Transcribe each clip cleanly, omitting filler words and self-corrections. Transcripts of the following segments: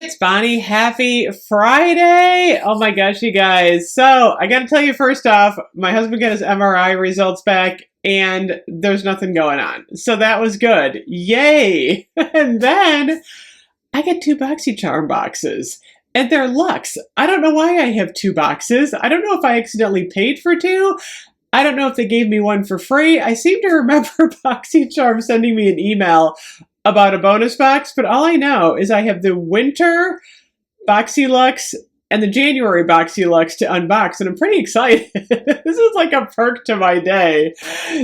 It's Bonnie. Happy Friday. Oh my gosh, you guys. So I got to tell you first off, my husband got his MRI results back and there's nothing going on. So that was good. Yay. And then I get two BoxyCharm boxes and they're Luxe. I don't know why I have two boxes. I don't know if I accidentally paid for two. I don't know if they gave me one for free. I seem to remember BoxyCharm sending me an email about a bonus box, but all I know is I have the winter Boxy Luxe and the January Boxy Luxe to unbox, and I'm pretty excited. This is like a perk to my day.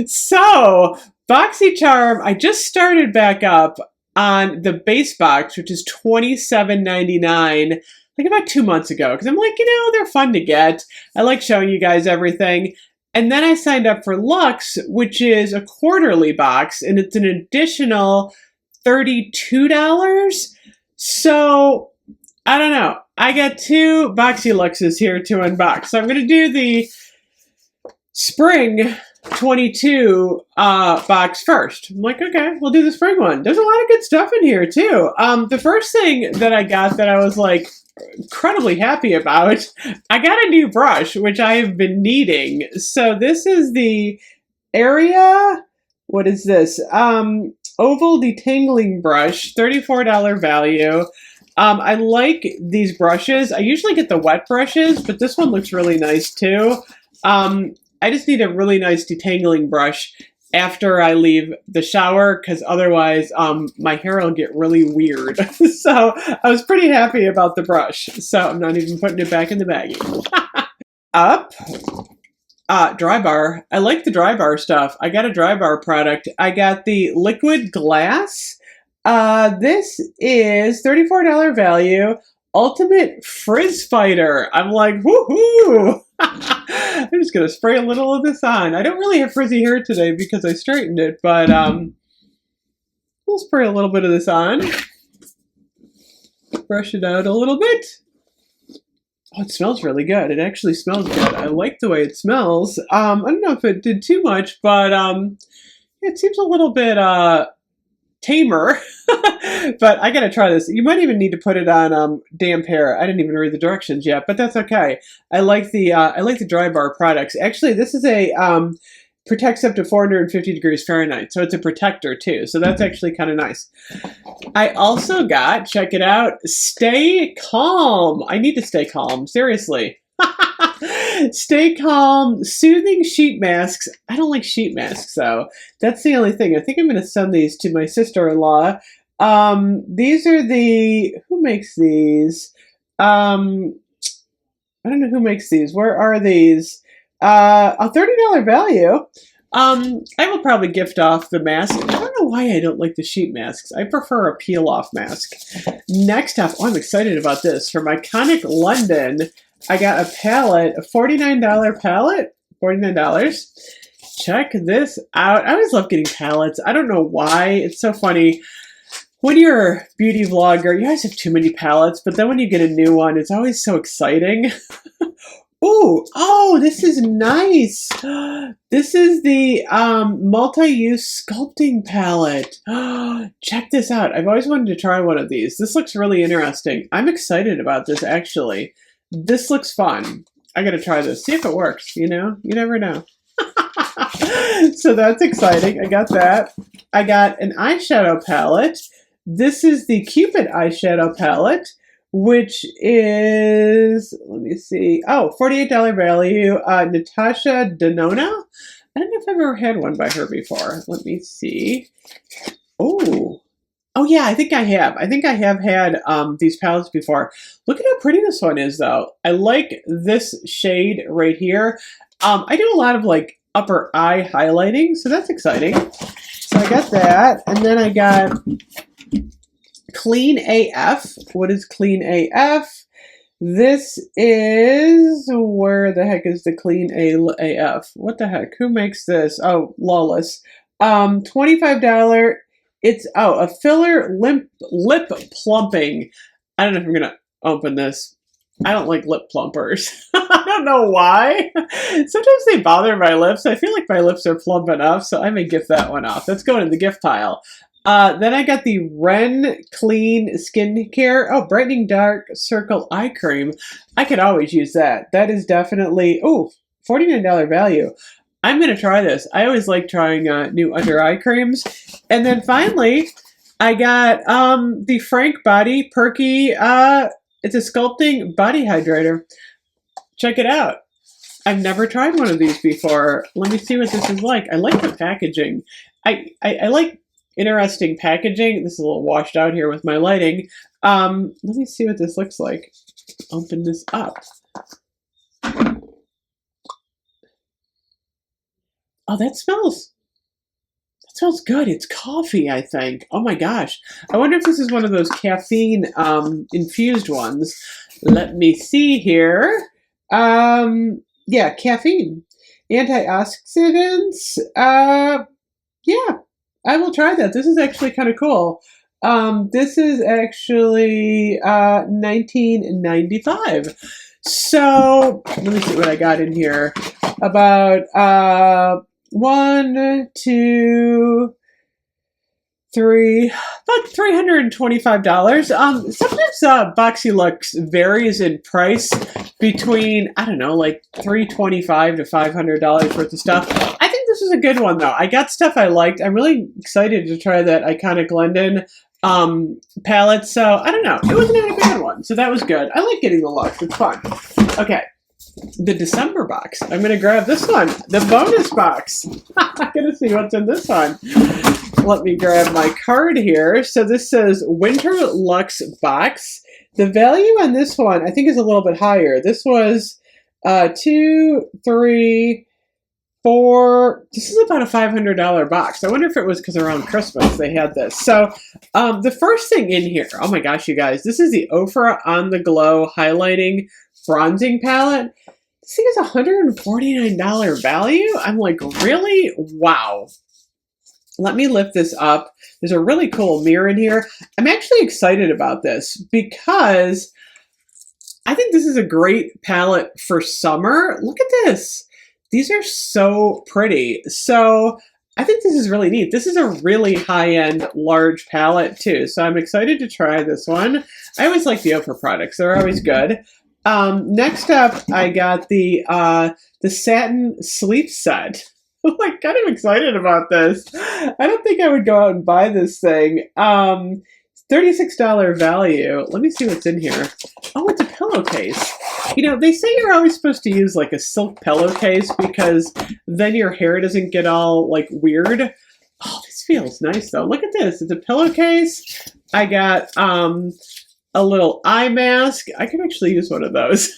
So, BoxyCharm, I just started back up on the base box, which is $27.99, like about 2 months ago, because I'm like, they're fun to get. I like showing you guys everything. And then I signed up for Luxe, which is a quarterly box, and it's an additional $32. So, I don't know. I got two Boxy Luxes here to unbox. So I'm going to do the spring 22 box first. I'm like, okay, we'll do the spring one. There's a lot of good stuff in here too. The first thing that I got that I was like incredibly happy about, I got a new brush, which I have been needing. So this is the Area, what is this? Oval detangling brush, $34 value. I like these brushes. I usually get the wet brushes, but this one looks really nice too. I just need a really nice detangling brush after I leave the shower, because otherwise my hair will get really weird. So I was pretty happy about the brush. So I'm not even putting it back in the baggie. Up. Dry bar. I like the dry bar stuff. I got a dry bar product. I got the liquid glass. This is $34 value. Ultimate Frizz Fighter. I'm like, woohoo! I'm just gonna spray a little of this on. I don't really have frizzy hair today because I straightened it, but we'll spray a little bit of this on. Brush it out a little bit. Oh, it smells really good. It actually smells good. I like the way it smells. I don't know if it did too much, but it seems a little bit tamer. But I gotta try this. You might even need to put it on damp hair. I didn't even read the directions yet, but that's okay. I like the dry bar products. Actually, this is a protects up to 450 degrees Fahrenheit, so it's a protector too. So that's actually kind of nice. I also got, check it out, Stay Calm. I need to stay calm, seriously. Stay Calm Soothing Sheet Masks. I don't like sheet masks though. That's the only thing. I think I'm going to send these to my sister-in-law. These are the, who makes these? I don't know who makes these. Where are these? A $30 value. I will probably gift off the mask. I don't know why I don't like the sheet masks. I prefer a peel-off mask. Next up, oh, I'm excited about this. From Iconic London, I got a palette, a $49 palette. $49. Check this out. I always love getting palettes. I don't know why. It's so funny. When you're a beauty vlogger, you guys have too many palettes, but then when you get a new one, it's always so exciting. Ooh, oh, this is nice. This is the multi-use sculpting palette. Check this out. I've always wanted to try one of these. This looks really interesting. I'm excited about this, actually. This looks fun. I gotta try this. See if it works, you never know. So that's exciting. I got that. I got an eyeshadow palette. This is the Cupid eyeshadow palette, which is, let me see, oh, $48 value, Natasha Denona. I don't know if I've ever had one by her before. Let me see. Oh, yeah, I think I have. I think I have had these palettes before. Look at how pretty this one is, though. I like this shade right here. I do a lot of, like, upper eye highlighting, so that's exciting. So I got that, and then I got Clean AF. What is Clean AF? This is, where the heck is the Clean AF? What the heck? Who makes this? Oh, Lawless. $25. It's, oh, a filler lip plumping. I don't know if I'm gonna open this. I don't like lip plumpers. I don't know why. Sometimes they bother my lips. I feel like my lips are plump enough, so I may gift that one off. That's going in the gift pile. Then I got the Ren Clean Skincare. Oh, Brightening Dark Circle Eye Cream. I could always use that. That is definitely, oh, $49 value. I'm going to try this. I always like trying new under eye creams. And then finally, I got the Frank Body Perky. It's a sculpting body hydrator. Check it out. I've never tried one of these before. Let me see what this is like. I like the packaging. I like interesting packaging. This is a little washed out here with my lighting. Let me see what this looks like. Open this up. Oh, that smells good. It's coffee, I think. Oh my gosh. I wonder if this is one of those caffeine infused ones. Let me see here. Yeah, caffeine. Antioxidants. Yeah, I will try that. This is actually kind of cool. This is actually $19.95. So let me see what I got in here. About 1, 2, 3, about $325. Sometimes BoxyLuxe varies in price between, I don't know, like $325 to $500 worth of stuff. I think this is a good one though. I got stuff I liked. I'm really excited to try that Iconic London palette. So I don't know. It wasn't even a bad one. So that was good. I like getting the Luxe. It's fun. Okay. The December box. I'm going to grab this one. The bonus box. I'm going to see what's in this one. Let me grab my card here. So this says Winter Luxe box. The value on this one, I think, is a little bit higher. This was 2, 3, 4. This is about a $500 box. I wonder if it was because around Christmas they had this. So the first thing in here, oh my gosh, you guys, this is the Ofra On The Glow Highlighting Bronzing Palette. This thing is $149 value. I'm like, really? Wow. Let me lift this up. There's a really cool mirror in here. I'm actually excited about this because I think this is a great palette for summer. Look at this. These are so pretty. So I think this is really neat. This is a really high-end, large palette too. So I'm excited to try this one. I always like the Ofra products. They're always good. Next up, I got the satin sleep set. I'm like kind of excited about this. I don't think I would go out and buy this thing. $36 value. Let me see what's in here. Oh, it's a pillowcase. You know, they say you're always supposed to use like a silk pillowcase because then your hair doesn't get all like weird. Oh, this feels nice though. Look at this. It's a pillowcase. I got a little eye mask. I could actually use one of those.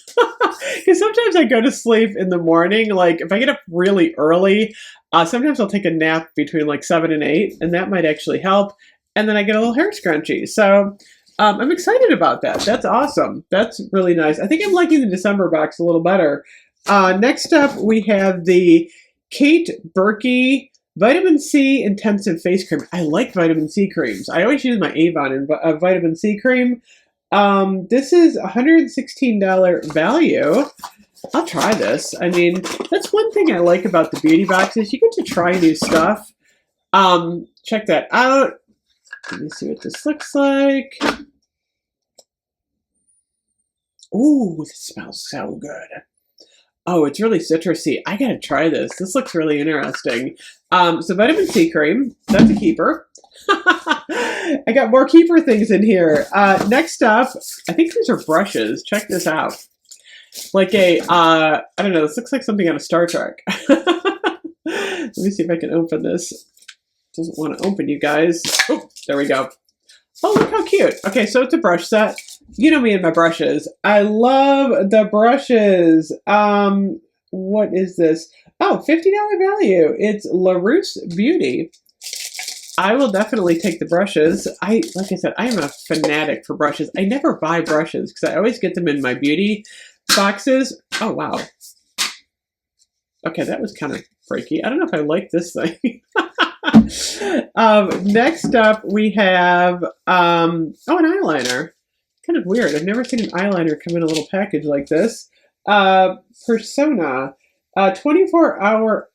Because sometimes I go to sleep in the morning. Like if I get up really early, sometimes I'll take a nap between like 7 and 8, and that might actually help. And then I get a little hair scrunchie. So I'm excited about that. That's awesome. That's really nice. I think I'm liking the December box a little better. Next up, we have the Kate Berkey Vitamin C Intensive Face Cream. I like vitamin C creams. I always use my Avon vitamin C cream. This is $116 value. I'll try this. I mean, that's one thing I like about the beauty boxes. You get to try new stuff. Check that out. Let me see what this looks like. Ooh, this smells so good. Oh, it's really citrusy. I gotta try this. This looks really interesting. So vitamin C cream, that's a keeper. I got more keeper things in here. Next up, I think these are brushes. Check this out. Like a, I don't know, this looks like something out of Star Trek. Let me see if I can open this. Doesn't want to open, you guys. Oh, there we go. Oh, look how cute. Okay, so it's a brush set. You know me and my brushes. I love the brushes. What is this? Oh, $50 value. It's LaRousse Beauty. I will definitely take the brushes. Like I said, I am a fanatic for brushes. I never buy brushes because I always get them in my beauty boxes. Oh, wow. Okay, that was kind of freaky. I don't know if I like this thing. Next up, we have, an eyeliner. Kind of weird. I've never seen an eyeliner come in a little package like this. Persona, 24-hour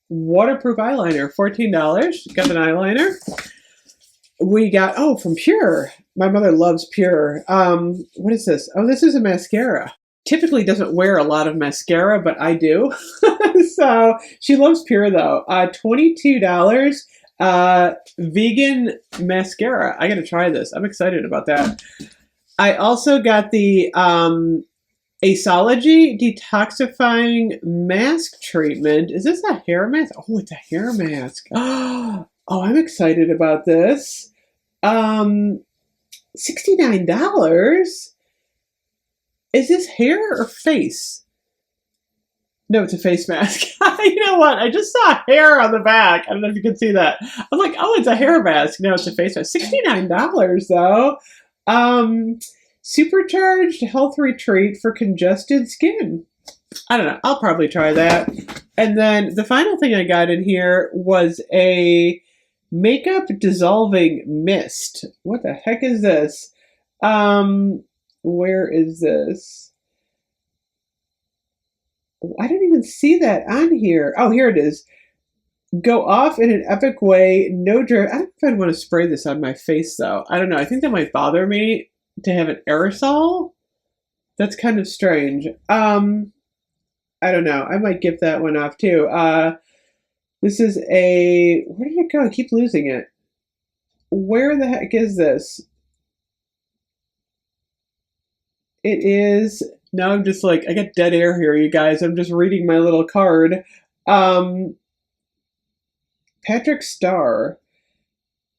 waterproof eyeliner, $14. Got an eyeliner. we got, oh, from Pure. My mother loves Pure. What is this? Oh, this is a mascara. Typically doesn't wear a lot of mascara, but I do. So she loves Pure though. $22 vegan mascara. I gotta try this. I'm excited about that. I also got the Asology detoxifying mask treatment. Is this a hair mask? Oh, it's a hair mask. Oh, I'm excited about this. $69. Is this hair or face? No, it's a face mask. You know what? I just saw hair on the back. I don't know if you can see that. I'm like, oh, it's a hair mask. No, it's a face mask. $69 though. Supercharged health retreat for congested skin. I don't know. I'll probably try that. And then the final thing I got in here was a makeup dissolving mist. What the heck is this? Where is this? I didn't even see that on here. Oh, here it is. Go off in an epic way. No drip. I don't know if I'd want to spray this on my face though. I don't know. I think that might bother me to have an aerosol. That's kind of strange. I don't know. I might give that one off too. This is a, where did it go? I keep losing it. Where the heck is this? It is, now I'm just like, I got dead air here, you guys. I'm just reading my little card. Patrick Starr.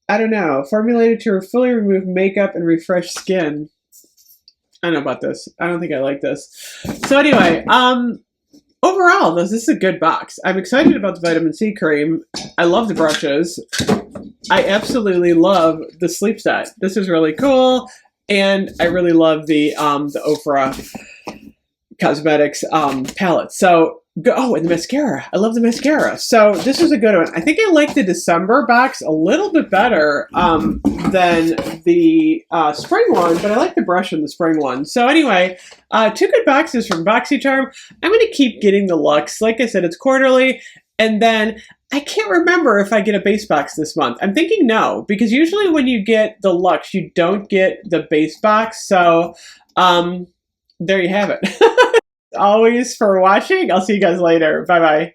I don't know. Formulated to fully remove makeup and refresh skin. I don't know about this. I don't think I like this. So anyway, overall, this is a good box. I'm excited about the vitamin C cream. I love the brushes. I absolutely love the sleep set. This is really cool. And I really love the Ofra Cosmetics palette. So, oh, and the mascara. I love the mascara. So this is a good one. I think I like the December box a little bit better than the spring one, but I like the brush in the spring one. So anyway, two good boxes from BoxyCharm. I'm going to keep getting the Luxe. Like I said, it's quarterly. And then I can't remember if I get a base box this month. I'm thinking no, because usually when you get the Luxe, you don't get the base box. So there you have it. Always for watching. I'll see you guys later. Bye-bye.